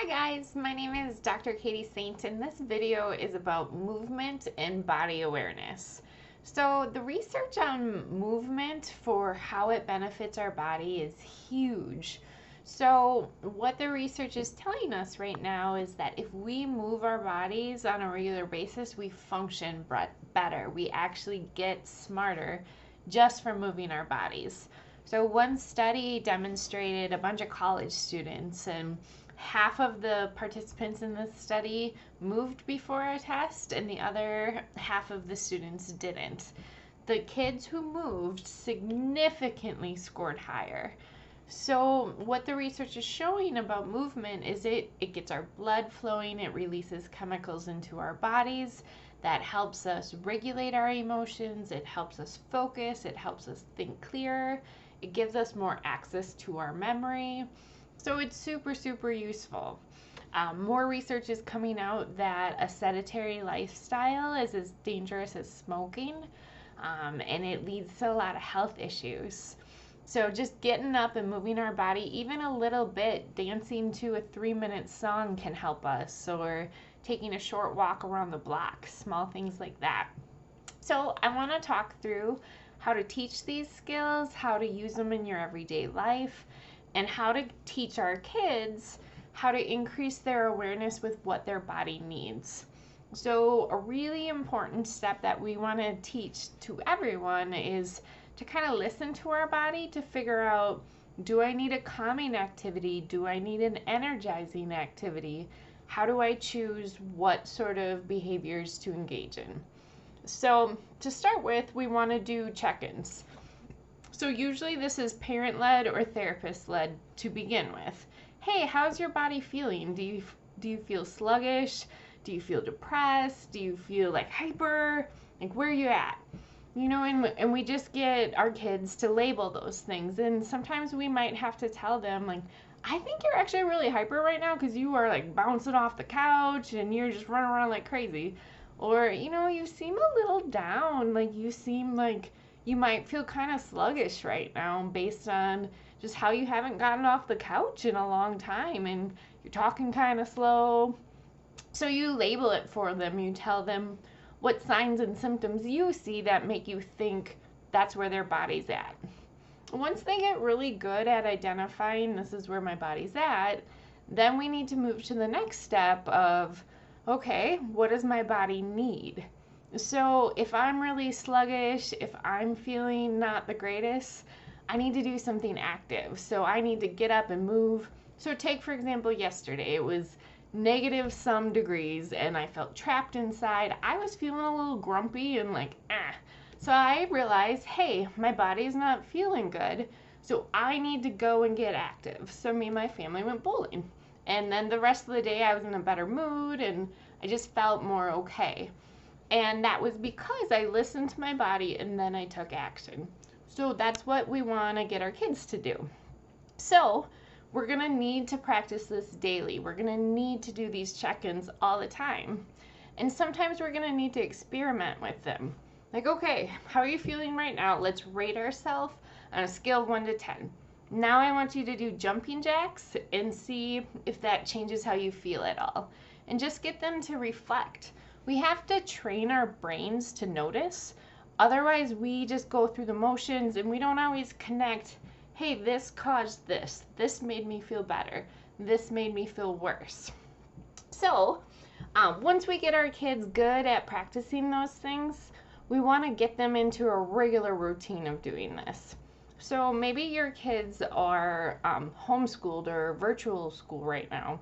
Hi guys, my name is Dr. Katie Saint and this video is about movement and body awareness. So the research on movement for how it benefits our body is huge. So what the research is telling us right now is that if we move our bodies on a regular basis, we function better. We actually get smarter just from moving our bodies. So one study demonstrated a bunch of college students, and half of the participants in this study moved before a test and the other half of the students didn't. The kids who moved significantly scored higher. So what the research is showing about movement is it gets our blood flowing, it releases chemicals into our bodies that helps us regulate our emotions, it helps us focus, it helps us think clearer, it gives us more access to our memory. So it's super, super useful. More research is coming out that a sedentary lifestyle is as dangerous as smoking, and it leads to a lot of health issues. So just getting up and moving our body even a little bit, dancing to a 3-minute song can help us, or taking a short walk around the block, small things like that. So I want to talk through how to teach these skills, how to use them in your everyday life, and how to teach our kids how to increase their awareness with what their body needs. So a really important step that we want to teach to everyone is to kind of listen to our body to figure out, do I need a calming activity? Do I need an energizing activity? How do I choose what sort of behaviors to engage in? So to start with, we want to do check-ins. So usually this is parent-led or therapist-led to begin with. Hey, how's your body feeling? Do you feel sluggish? Do you feel depressed? Do you feel like hyper? Like, where are you at? And we just get our kids to label those things. And sometimes we might have to tell them, like, I think you're actually really hyper right now because you are like bouncing off the couch and you're just running around like crazy. Or, you seem a little down, like you seem like you might feel kind of sluggish right now based on just how you haven't gotten off the couch in a long time and you're talking kind of slow. So you label it for them. You tell them what signs and symptoms you see that make you think that's where their body's at. Once they get really good at identifying this is where my body's at, then we need to move to the next step of, okay, what does my body need? So if I'm really sluggish, if I'm feeling not the greatest, I need to do something active. So I need to get up and move. So take, for example, yesterday, it was negative some degrees and I felt trapped inside. I was feeling a little grumpy and like, So I realized, hey, my body's not feeling good. So I need to go and get active. So me and my family went bowling. And then the rest of the day I was in a better mood and I just felt more okay. And that was because I listened to my body and then I took action. So that's what we want to get our kids to do. So we're going to need to practice this daily. We're going to need to do these check-ins all the time. And sometimes we're going to need to experiment with them. Like, okay, how are you feeling right now? Let's rate ourselves on a scale of 1 to 10. Now I want you to do jumping jacks and see if that changes how you feel at all. And just get them to reflect. We have to train our brains to notice. Otherwise, we just go through the motions and we don't always connect, hey, this caused this. This made me feel better. This made me feel worse. So once we get our kids good at practicing those things, we want to get them into a regular routine of doing this. So maybe your kids are homeschooled or virtual school right now.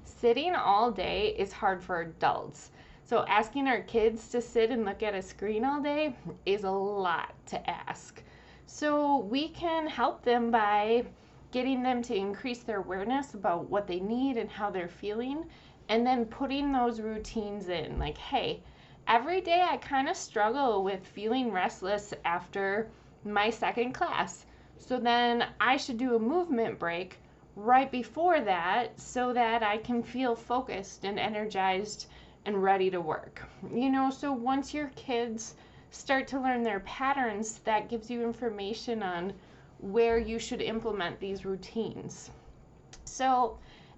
Sitting all day is hard for adults. So asking our kids to sit and look at a screen all day is a lot to ask. So we can help them by getting them to increase their awareness about what they need and how they're feeling, and then putting those routines in. Like, hey, every day I kind of struggle with feeling restless after my second class. So then I should do a movement break right before that so that I can feel focused and energized and ready to work. So once your kids start to learn their patterns, that gives you information on where you should implement these routines. So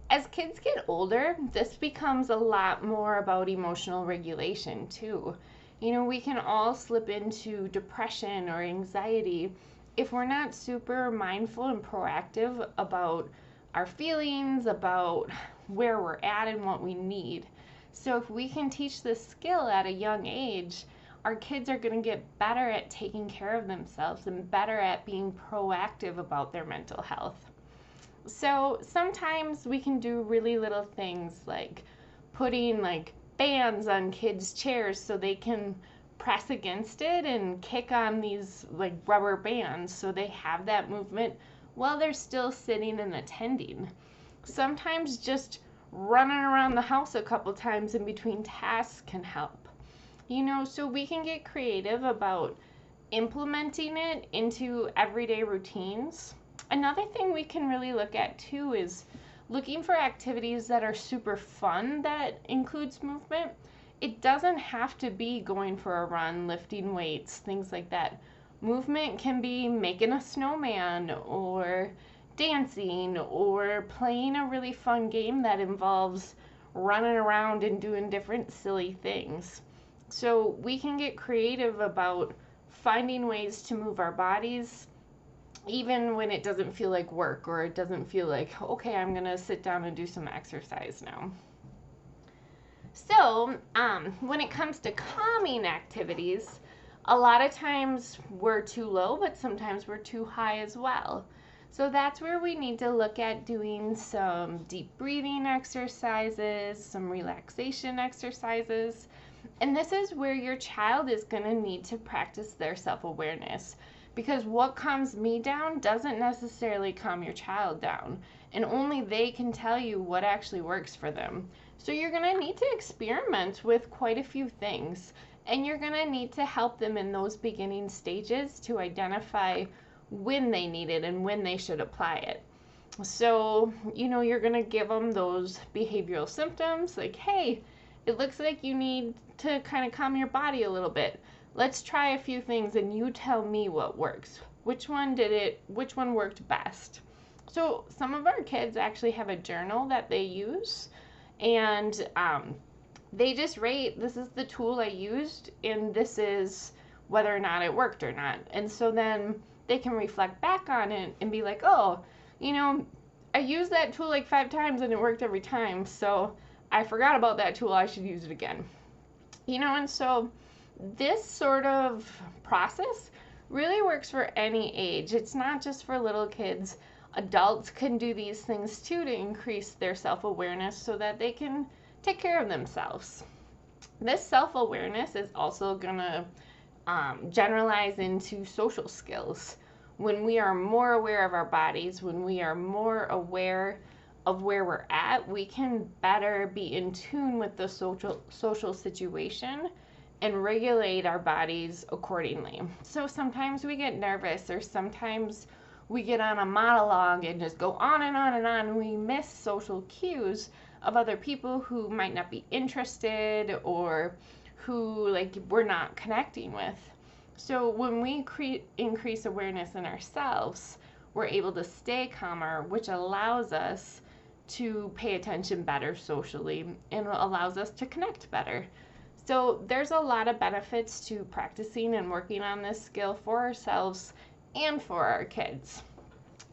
As kids get older, this becomes a lot more about emotional regulation too. We can all slip into depression or anxiety if we're not super mindful and proactive about our feelings, about where we're at and what we need. So if we can teach this skill at a young age, our kids are going to get better at taking care of themselves and better at being proactive about their mental health. So sometimes we can do really little things like putting like bands on kids' chairs so they can press against it and kick on these like rubber bands so they have that movement while they're still sitting and attending. Sometimes just running around the house a couple times in between tasks can help. So we can get creative about implementing it into everyday routines. Another thing we can really look at too is looking for activities that are super fun that includes movement. It doesn't have to be going for a run, lifting weights, things like that. Movement can be making a snowman or dancing or playing a really fun game that involves running around and doing different silly things. So we can get creative about finding ways to move our bodies even when it doesn't feel like work or it doesn't feel like, okay, I'm going to sit down and do some exercise now. So when it comes to calming activities, a lot of times we're too low, but sometimes we're too high as well. So that's where we need to look at doing some deep breathing exercises, some relaxation exercises. And this is where your child is going to need to practice their self-awareness, because what calms me down doesn't necessarily calm your child down, and only they can tell you what actually works for them. So you're going to need to experiment with quite a few things, and you're going to need to help them in those beginning stages to identify when they need it and when they should apply it. So, you're going to give them those behavioral symptoms like, hey, it looks like you need to kind of calm your body a little bit. Let's try a few things and you tell me what works. Which one worked best? So some of our kids actually have a journal that they use, and they just rate, this is the tool I used and this is whether or not it worked or not. And so then they can reflect back on it and be like, oh, I used that tool like 5 times and it worked every time, so I forgot about that tool, I should use it again. And so this sort of process really works for any age. It's not just for little kids. Adults can do these things too to increase their self-awareness so that they can take care of themselves. This self-awareness is also going to generalize into social skills. When we are more aware of our bodies, when we are more aware of where we're at, we can better be in tune with the social situation and regulate our bodies accordingly. So sometimes we get nervous, or sometimes we get on a monologue and just go on and on and on, and we miss social cues of other people who might not be interested or who we're not connecting with. So when we increase awareness in ourselves, we're able to stay calmer, which allows us to pay attention better socially and allows us to connect better. So there's a lot of benefits to practicing and working on this skill for ourselves and for our kids.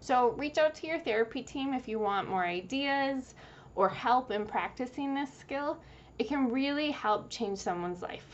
So reach out to your therapy team if you want more ideas or help in practicing this skill. It can really help change someone's life.